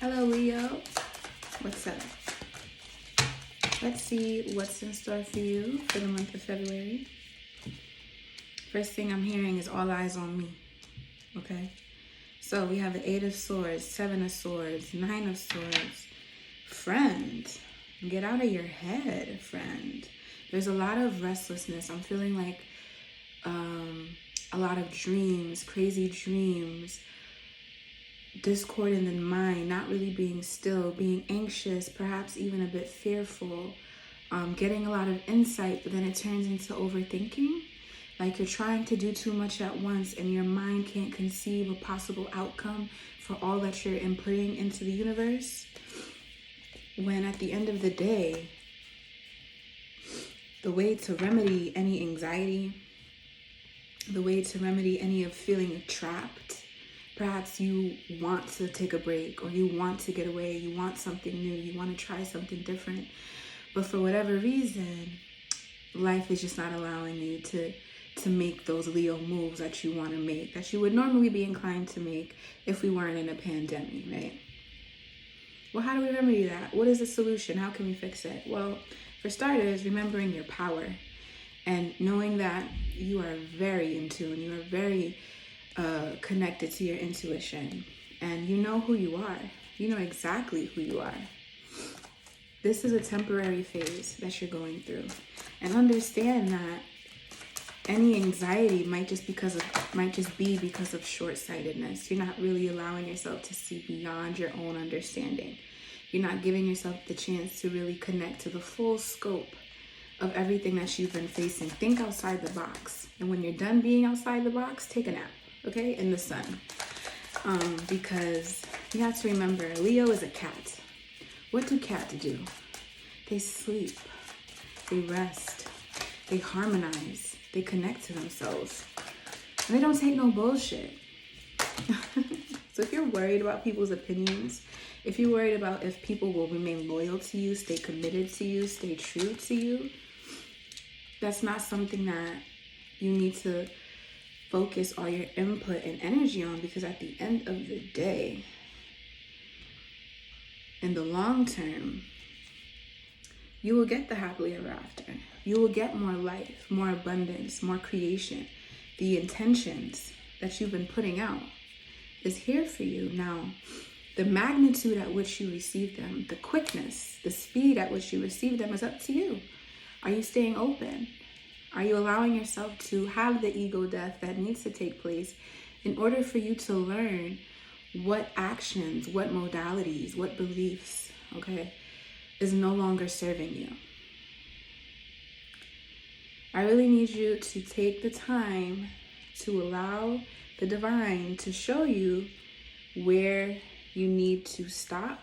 Hello, Leo. What's up? Let's see what's in store for you for the month of February. First thing I'm hearing is all eyes on me. Okay? So we have the 8 of Swords, 7 of Swords, 9 of Swords. Friend, get out of your head, friend. There's a lot of restlessness. I'm feeling like a lot of dreams, crazy dreams, discord in the mind, not really being still, being anxious, perhaps even a bit fearful, getting a lot of insight, but then it turns into overthinking. Like you're trying to do too much at once and your mind can't conceive a possible outcome for all that you're inputting into the universe. When at the end of the day, the way to remedy any anxiety, the way to remedy any of feeling trapped, perhaps you want to take a break or you want to get away, you want something new, you want to try something different, but for whatever reason, life is just not allowing you to make those Leo moves that you want to make, that you would normally be inclined to make if we weren't in a pandemic, right? Well, how do we remedy that? What is the solution? How can we fix it? Well, for starters, remembering your power and knowing that you are very in tune, you are very connected to your intuition, and you know who you are. You know exactly who you are. This is a temporary phase that you're going through, and understand that any anxiety might just be because of short-sightedness. You're not really allowing yourself to see beyond your own understanding. You're not giving yourself the chance to really connect to the full scope of everything that you've been facing. Think outside the box, and when you're done being outside the box, take a nap, okay, in the sun. Because you have to remember, Leo is a cat. What do cats do? They sleep, they rest, they harmonize, they connect to themselves, and they don't take no bullshit. So if you're worried about people's opinions, if you're worried about if people will remain loyal to you, stay committed to you, stay true to you, that's not something that you need to focus all your input and energy on, because at the end of the day, in the long term, you will get the happily ever after. You will get more life, more abundance, more creation. The intentions that you've been putting out is here for you. Now, the magnitude at which you receive them, the quickness, the speed at which you receive them is up to you. Are you staying open? Are you allowing yourself to have the ego death that needs to take place in order for you to learn what actions, what modalities, what beliefs, okay, is no longer serving you? I really need you to take the time to allow the divine to show you where you need to stop,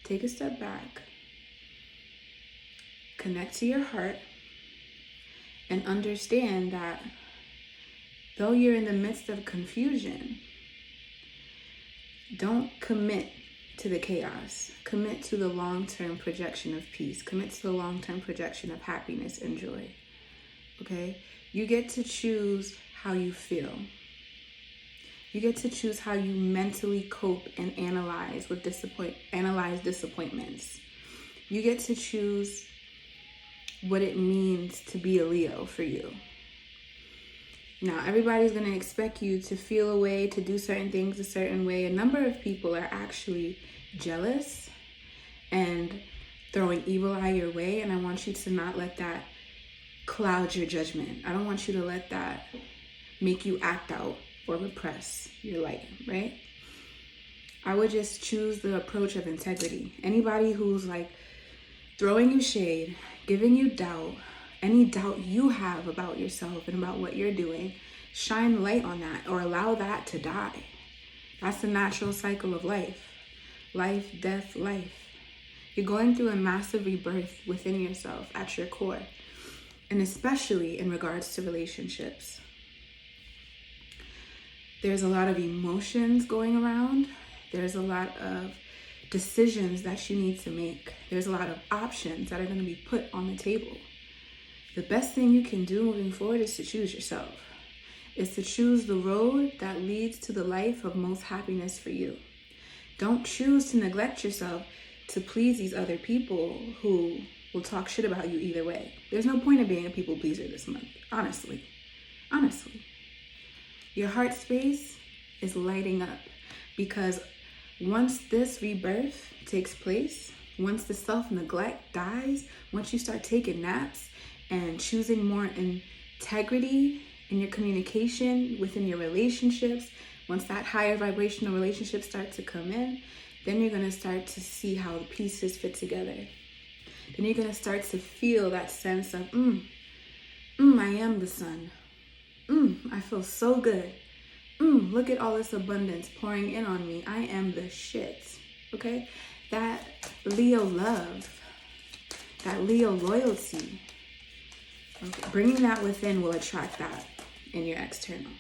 take a step back, connect to your heart, and understand that though you're in the midst of confusion, don't commit to the chaos. Commit to the long-term projection of peace. Commit to the long-term projection of happiness and joy. Okay? You get to choose how you feel. You get to choose how you mentally cope and analyze disappointments. You get to choose what it means to be a Leo for you. Now, everybody's going to expect you to feel a way, to do certain things a certain way. A number of people are actually jealous and throwing evil eye your way, and I want you to not let that cloud your judgment. I don't want you to let that make you act out or repress your light, right? I would just choose the approach of integrity. Anybody who's like throwing you shade, giving you doubt, any doubt you have about yourself and about what you're doing, shine light on that or allow that to die. That's the natural cycle of life. Life, death, life. You're going through a massive rebirth within yourself at your core, and especially in regards to relationships. There's a lot of emotions going around. There's a lot of decisions that you need to make. There's a lot of options that are going to be put on the table. The best thing you can do moving forward is to choose yourself. Is to choose the road that leads to the life of most happiness for you. Don't choose to neglect yourself to please these other people who will talk shit about you either way. There's no point of being a people pleaser this month, honestly. Honestly. Your heart space is lighting up because once this rebirth takes place, once the self-neglect dies, once you start taking naps and choosing more integrity in your communication within your relationships, once that higher vibrational relationship starts to come in, then you're going to start to see how the pieces fit together. Then you're going to start to feel that sense of, I am the sun. I feel so good. Look at all this abundance pouring in on me. I am the shit. Okay? That Leo love, that Leo loyalty, okay, bringing that within will attract that in your external.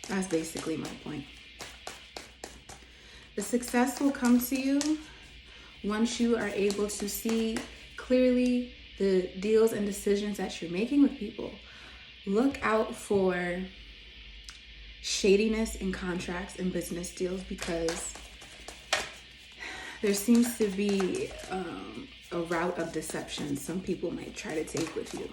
That's basically my point. The success will come to you once you are able to see clearly the deals and decisions that you're making with people. Look out for shadiness in contracts and business deals because there seems to be a route of deception some people might try to take with you.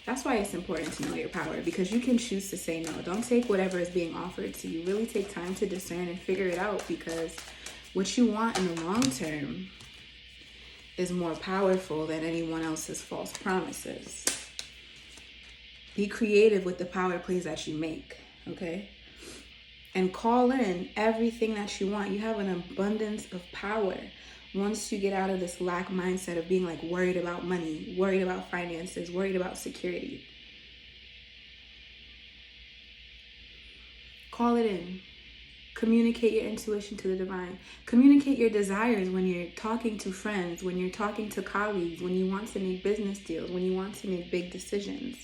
That's why it's important to know your power, because you can choose to say no. Don't take whatever is being offered to you. Really take time to discern and figure it out, because what you want in the long term is more powerful than anyone else's false promises. Be creative with the power plays that you make, okay? And call in everything that you want. You have an abundance of power once you get out of this lack mindset of being like worried about money, worried about finances, worried about security. Call it in. Communicate your intuition to the divine. Communicate your desires when you're talking to friends, when you're talking to colleagues, when you want to make business deals, when you want to make big decisions,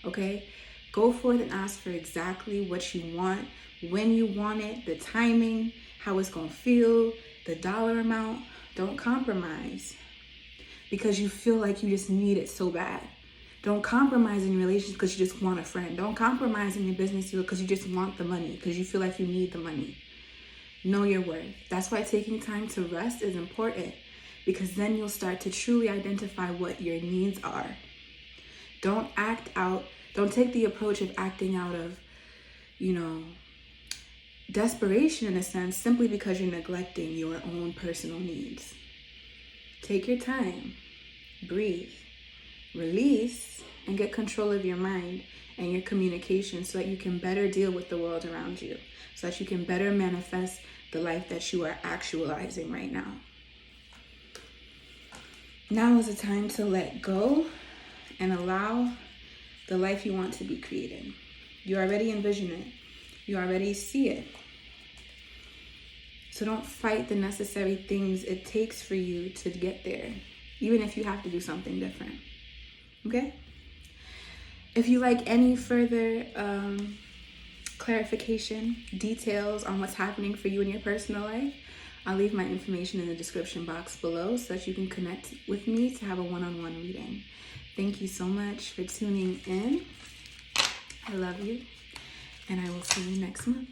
okay? Go forth and ask for exactly what you want, when you want it, the timing, how it's going to feel, the dollar amount. Don't compromise because you feel like you just need it so bad. Don't compromise in your relationship because you just want a friend. Don't compromise in your business deal because you just want the money, because you feel like you need the money. Know your worth. That's why taking time to rest is important, because then you'll start to truly identify what your needs are. Don't take the approach of acting out of, desperation in a sense, simply because you're neglecting your own personal needs. Take your time, breathe, release, and get control of your mind and your communication so that you can better deal with the world around you, so that you can better manifest the life that you are actualizing right now. Now is the time to let go and allow the life you want to be created. You already envision it. You already see it. So don't fight the necessary things it takes for you to get there, even if you have to do something different. Okay? If you like any further clarification, details on what's happening for you in your personal life, I'll leave my information in the description box below so that you can connect with me to have a one-on-one reading. Thank you so much for tuning in. I love you, and I will see you next month.